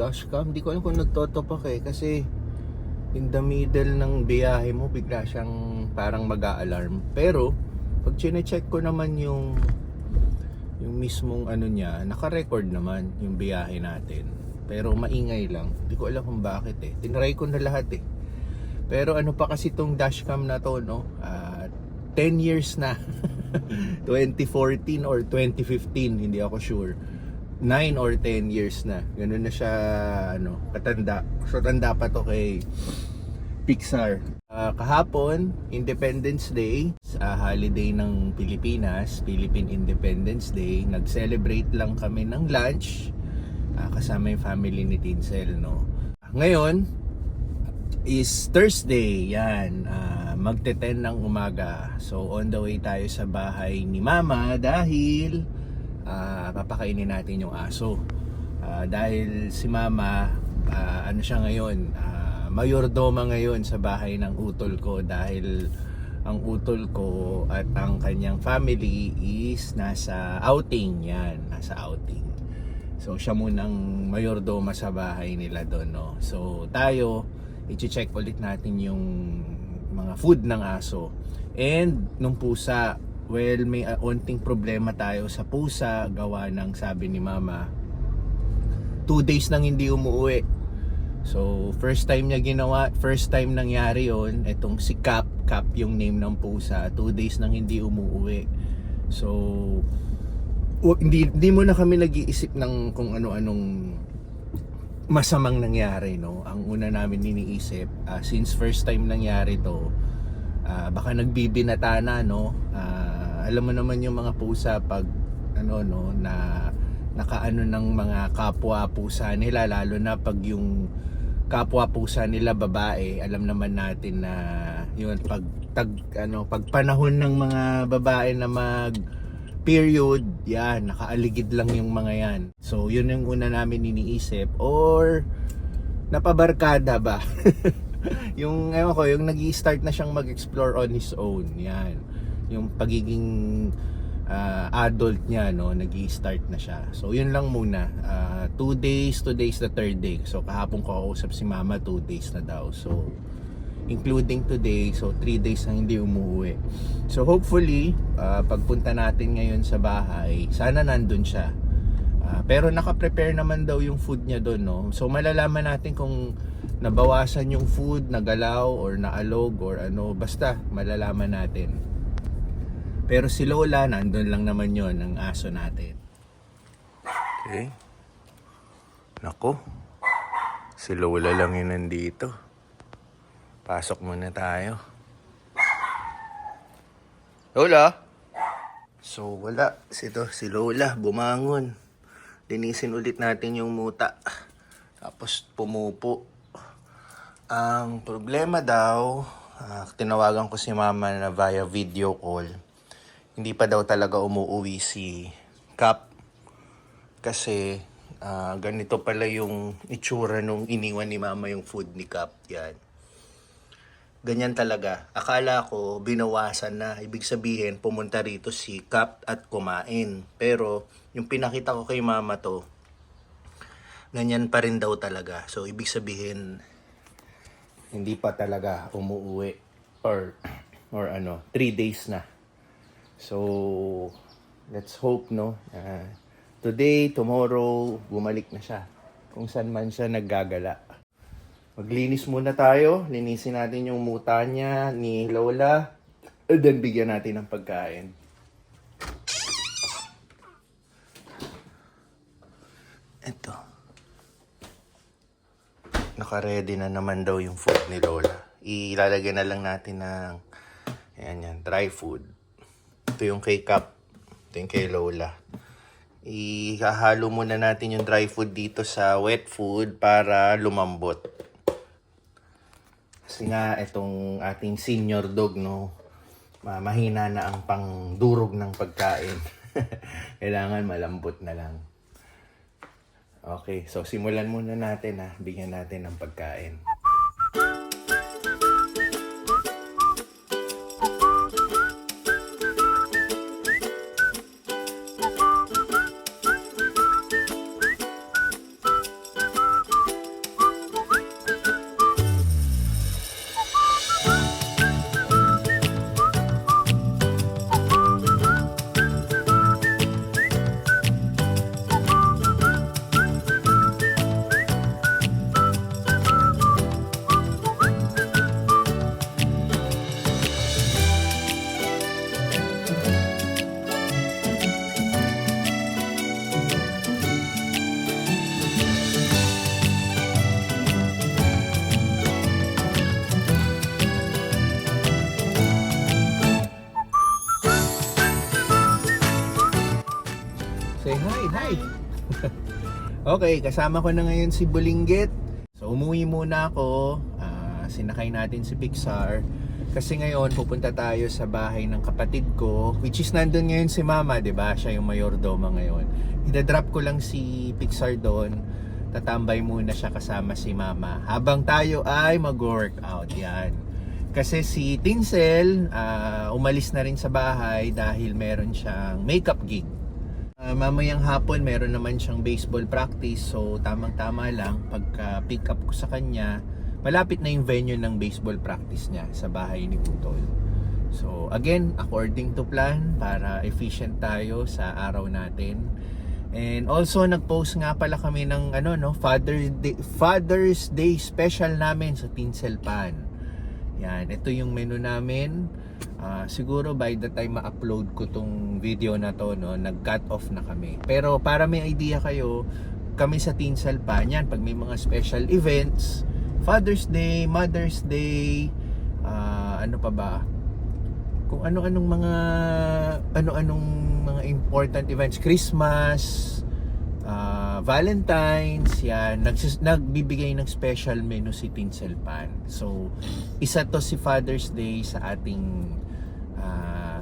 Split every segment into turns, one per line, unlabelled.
dashcam. Hindi ko alam kung nagtotopak kasi in the middle ng biyahe mo bigla siyang parang mag-a-alarm. Pero pag chine-check ko naman yung mismong ano niya, naka-record naman yung biyahe natin. Pero maingay lang. Hindi ko alam kung bakit eh. Tinry ko na lahat eh. Pero ano pa kasi tong dashcam na to, no? 10 years na. 2014 or 2015, hindi ako sure. 9 or 10 years na. Ganun na siya, ano, katanda. So tanda pa to kay Pixar. Kahapon, Independence Day, holiday ng Pilipinas, Philippine Independence Day. Nag-celebrate lang kami ng lunch kasama yung family ni Tinsel, no. Ngayon is Thursday, yan. Magte-10 ng umaga. So on the way tayo sa bahay ni Mama dahil papakainin natin yung aso. Dahil si Mama, ano siya ngayon, mayordoma ngayon sa bahay ng utol ko dahil ang utol ko at ang kanyang family is nasa outing, yan, nasa outing. So siya munang mayordoma sa bahay nila doon, no. So tayo i-check ulit natin yung mga food ng aso and nung pusa. Well, may onting problema tayo sa pusa gawa ng sabi ni Mama 2 days nang hindi umuwi. So first time niya ginawa, first time nangyari yon. Etong si Cap yung name ng pusa, 2 days nang hindi umuwi. So hindi mo na kami nag-iisip ng kung ano-anong masamang nangyari, no. Ang una namin iniisip, since first time nangyari to, baka nagbibinata na, no. Alam mo naman yung mga pusa pag ano, no, na nakaano ng mga kapwa pusa nila, lalo na pag yung kapwa pusa nila babae, alam naman natin na yun pag panahon ng mga babae na mag period, yan, nakaaligid lang yung mga yan. So yun yung una namin iniisip, or napabarkada ba. Yung ewan ko, yung nag-i-start na siyang mag-explore on his own, yan, yung pagiging adult niya, no, nag-i-start na siya. So yun lang muna. 2 days, today's the 3rd day. So kahapon ko kausap si Mama, 2 days na daw. So including today, so 3 days na hindi umuwi. So hopefully, pagpunta natin ngayon sa bahay, sana nandun siya. Pero naka-prepare naman daw yung food niya doon, no. So malalaman natin kung nabawasan yung food, nagalaw or naalog or ano, basta malalaman natin. Pero si Lola, nandun lang naman yon, ang aso natin. Okay. Nako, si Lola lang yun nandito. Pasok muna tayo. Lola? So wala, si Lola bumangon. Linisin ulit natin yung muta. Tapos pumupo. Ang problema daw, tinawagan ko si Mama na via video call. Hindi pa daw talaga umuwi si Cap. Kasi ganito pala yung itsura nung iniwan ni Mama yung food ni Cap. Yan. Ganyan talaga. Akala ko binawasan na. Ibig sabihin pumunta rito si Cap at kumain. Pero yung pinakita ko kay Mama to, ganyan pa rin daw talaga. So ibig sabihin hindi pa talaga umuwi or 3 days na. So let's hope, no, today, tomorrow bumalik na siya kung saan man siya naggagala. Maglinis muna tayo. Linisin natin yung muta niya ni Lola. And then bigyan natin ng pagkain. Ito. Naka-ready na naman daw yung food ni Lola. Ilalagay na lang natin ng yan, dry food. Ito yung kay Cap. Ito yung kay Lola. Ihahalo muna natin yung dry food dito sa wet food para lumambot. Kasi nga itong ating senior dog, no, mahina na ang pangdurog ng pagkain. Kailangan malambot na lang. Okay, so simulan muna natin, bigyan natin ng pagkain. Say hi, hi. Okay, kasama ko na ngayon si Bulinggit. So umuwi muna ako. Sinakay natin si Pixar. Kasi ngayon pupunta tayo sa bahay ng kapatid ko, which is nandun ngayon si Mama, 'di ba? Siya yung mayordoma ngayon. Ida-drop ko lang si Pixar doon. Tatambay muna siya kasama si Mama habang tayo ay mag-workout. Yan. Kasi si Tinsel umalis na rin sa bahay dahil meron siyang makeup gig. Mamayang hapon meron naman siyang baseball practice, so tamang-tama lang pagka pick up ko sa kanya, malapit na yung venue ng baseball practice niya sa bahay ni Putol. So again, according to plan, para efficient tayo sa araw natin. And also nag-post nga pala kami ng Father's Day special namin sa Tinsel Pan. Yan, ito yung menu namin. Siguro by the time ma-upload ko tong video na to, nag-cut off na kami. Pero para may idea kayo, kami sa Tinsel Pan, yan, pag may mga special events, Father's Day, Mother's Day, ano pa ba? Kung ano-anong mga important events, Christmas, Valentine's, yan, nagbibigay ng special menu si Tinsel Pan. So, isa to si Father's Day sa ating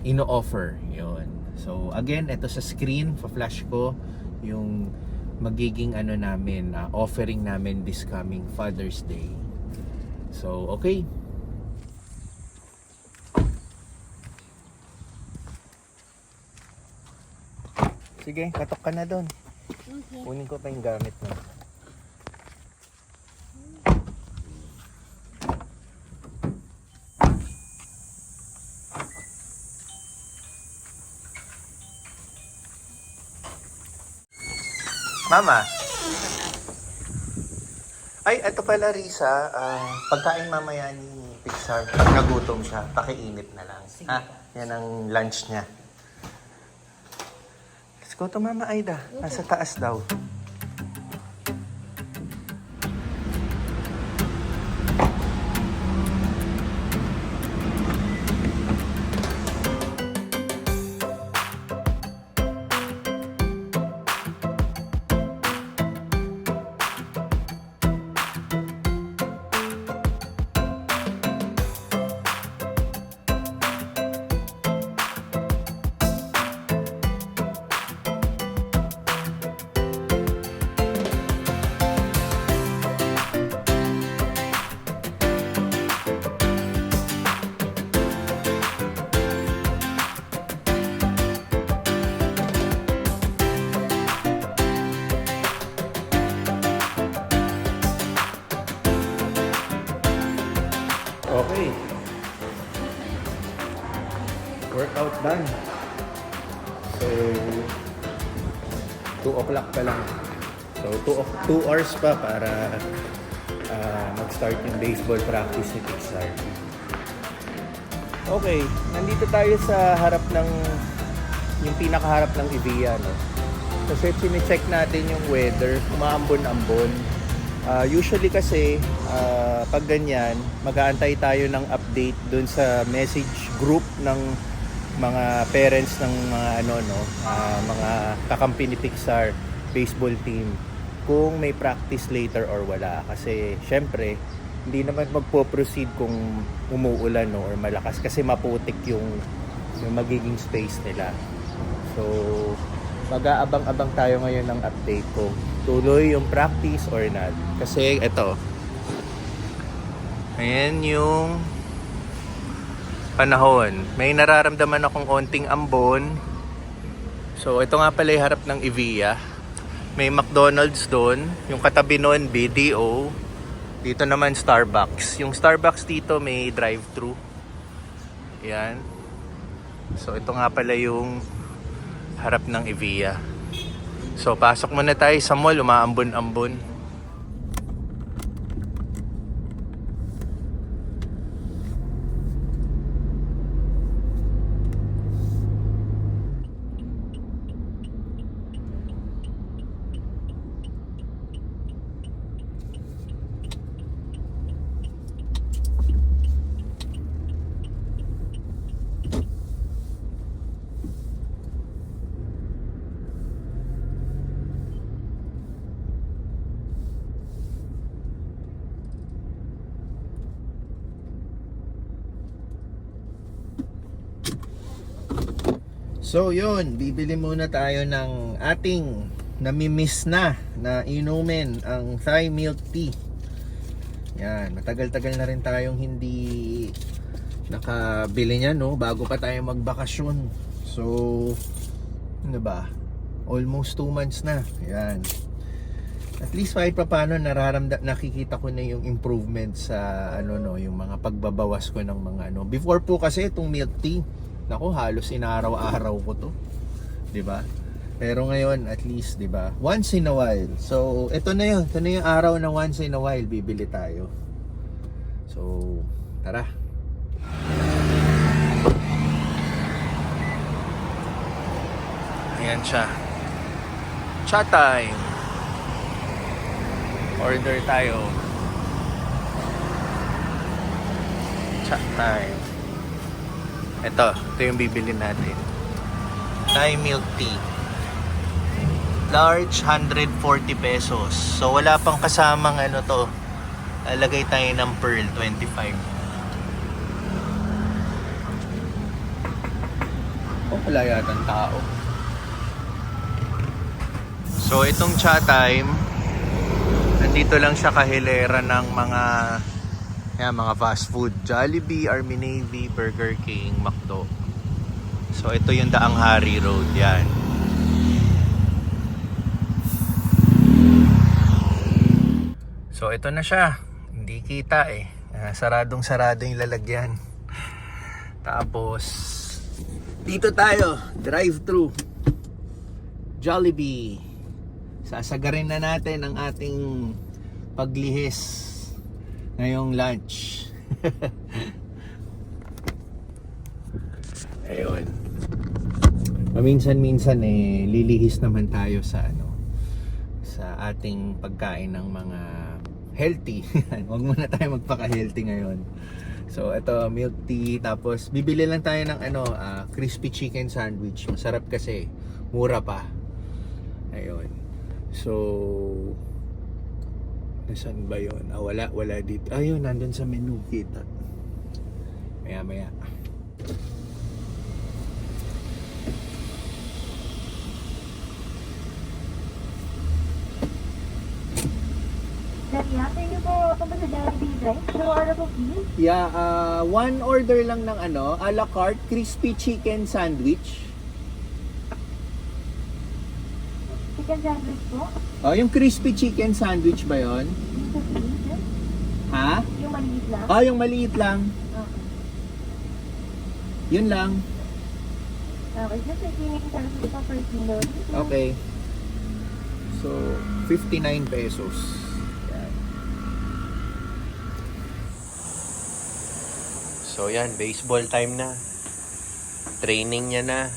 ino-offer. Yun. So, again, ito sa screen, pa-flash ko yung magiging offering namin this coming Father's Day. So, okay. Sige, katok ka na doon.
Okay.
Kunin ko pa yung gamit mo. Mama. Ay, eto pala Risa, pagkain mamaya ni Pixar, pag nagutom siya, pakiinit na lang. Ha? Yan ang lunch niya. Let's go to Mama Aida. Nasa taas daw. Okay. Workout done. So, 2 o'clock pa lang. So, 2 hours pa para mag-start yung baseball practice ni Pixar. Okay, nandito tayo sa harap ng yung pinakaharap ng Evia, no? Kasi chine-check natin yung weather, umaambon-ambon. Usually kasi pag ganyan, mag-aantay tayo ng update dun sa message group ng mga parents ng mga mga kakampi ni Pixar baseball team kung may practice later or wala. Kasi syempre, hindi naman magpo-proceed kung umuulan or malakas kasi maputik yung magiging space nila. So, mag-aabang-abang tayo ngayon ng update kung tuloy yung practice or not. Kasi ito, ayan yung panahon. May nararamdaman akong onting ambon. So, ito nga pala yung harap ng Evia. May McDonald's doon. Yung katabi nun, BDO. Dito naman Starbucks. Yung Starbucks dito may drive-thru. Yan. So, ito nga pala yung harap ng Evia. So, pasok muna tayo sa mall. Umaambon-ambon. So yun, bibili muna tayo ng ating namimiss na inumin, ang Thai milk tea. Yan, matagal-tagal na rin tayong hindi nakabili niya, no, bago pa tayo magbakasyon. So ano ba, almost 2 months na. Yan, at least kahit pa paano nakikita ko na yung improvement sa ano, no, yung mga pagbabawas ko ng mga ano. Before po kasi itong milk tea, nako, halos inaraw-araw ko to, 'di ba? Pero ngayon at least, 'di ba, once in a while. So ito na yun, ito na yung araw na once in a while bibili tayo. So tara. Ayan siya, chat time. Order tayo. Chat time. Ito yung bibili natin. Thai milk tea. Large, 140 pesos. So wala pang kasamang ano to. Lalagay tayo ng pearl, 25. Oh, wala yatang tao. So itong cha time, nandito lang siya kahilera ng mga fast food. Jollibee, Army Navy, Burger King, McDo. So ito yung Daang Hari Road, yan. So ito na siya. Hindi kita eh. Saradong-sarado yung lalagyan. Tapos dito tayo, drive-thru Jollibee. Sasagarin na natin ang ating paglihis ngayong lunch. Ayun. Paminsan-minsan eh lilihis naman tayo sa ano, sa ating pagkain ng mga healthy. Huwag muna tayo magpaka-healthy ngayon. So ito, milk tea, tapos bibili lang tayo ng ano, crispy chicken sandwich. Masarap kasi, mura pa. Ayun. So nasaan ba yun? Wala dito. Ayun, nandun sa menu kita. Maya.
Thank you po. Punta sa Jollibee, right? So, ano po, please?
Yeah, one order lang ng ano, a la carte crispy chicken sandwich.
Chicken sandwich po?
Oh, yung crispy chicken sandwich ba yon? Ha?
Yung maliit lang?
Oh, yung maliit lang.
Okay.
Yun lang.
Okay, just chicken sandwich po for kilo.
Okay. So, 59 pesos. Yan. So, yan. Baseball time na. Training niya na.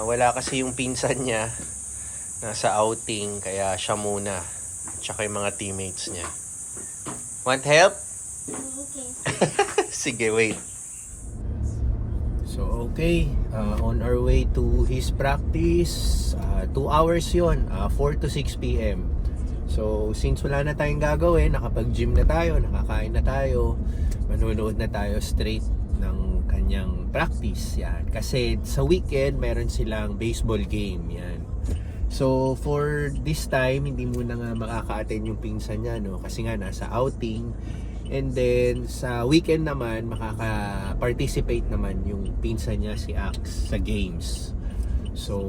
Wala kasi yung pinsan niya. Nasa outing, kaya siya muna. Tsaka yung mga teammates niya. Want help?
Okay.
Sige, wait. So, okay. On our way to his practice. 2 hours yun. 4 to 6 p.m. So, since wala na tayong gagawin, nakapag-gym na tayo, nakakain na tayo, manonood na tayo straight ng kanyang practice. Yan. Kasi sa weekend, meron silang baseball game. Yan. So, for this time, hindi muna nga makaka-attend yung pinsan niya, no? Kasi nga, nasa outing. And then, sa weekend naman, makaka-participate naman yung pinsan niya, si Axe, sa games. So,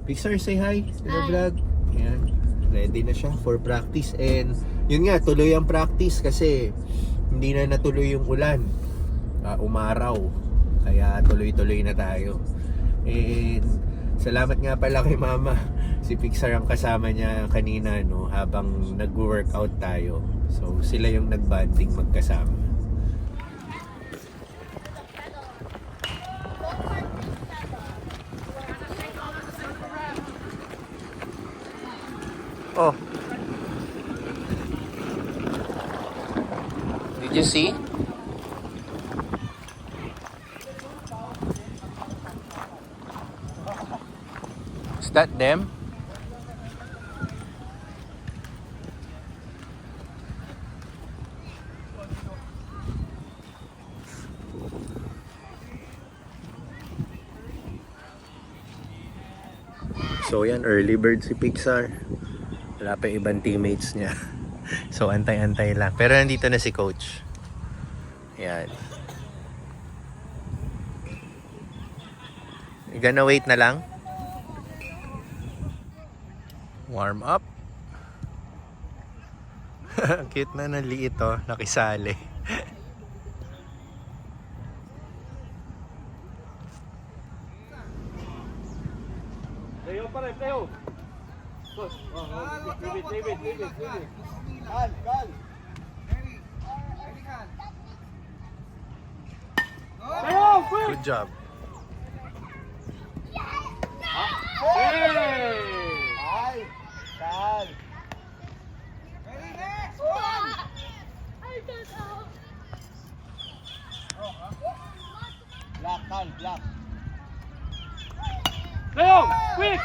Pixar, say hi to the vlog. Ayan. Ready na siya for practice. And, yun nga, tuloy ang practice kasi hindi na natuloy yung ulan. Umaraw. Kaya tuloy-tuloy na tayo. And, salamat nga pala kay Mama. Si Pixar ang kasama niya kanina, no, habang nag-workout tayo. So sila yung nag-bonding magkasama. Oh. Did you see? Is that them? So yan, early bird si Pixar. Wala pa yung ibang teammates niya. So antay-antay lang. Pero nandito na si coach. Yan. You gonna wait na lang? Warm up. Cute na ng liit oh, nakisali.
Leo pare, Leo. Leave it. Cal. Leo, quick!
Good job.
Hey!
Ay! Cal! Black, Cal, black.
Leo, quick!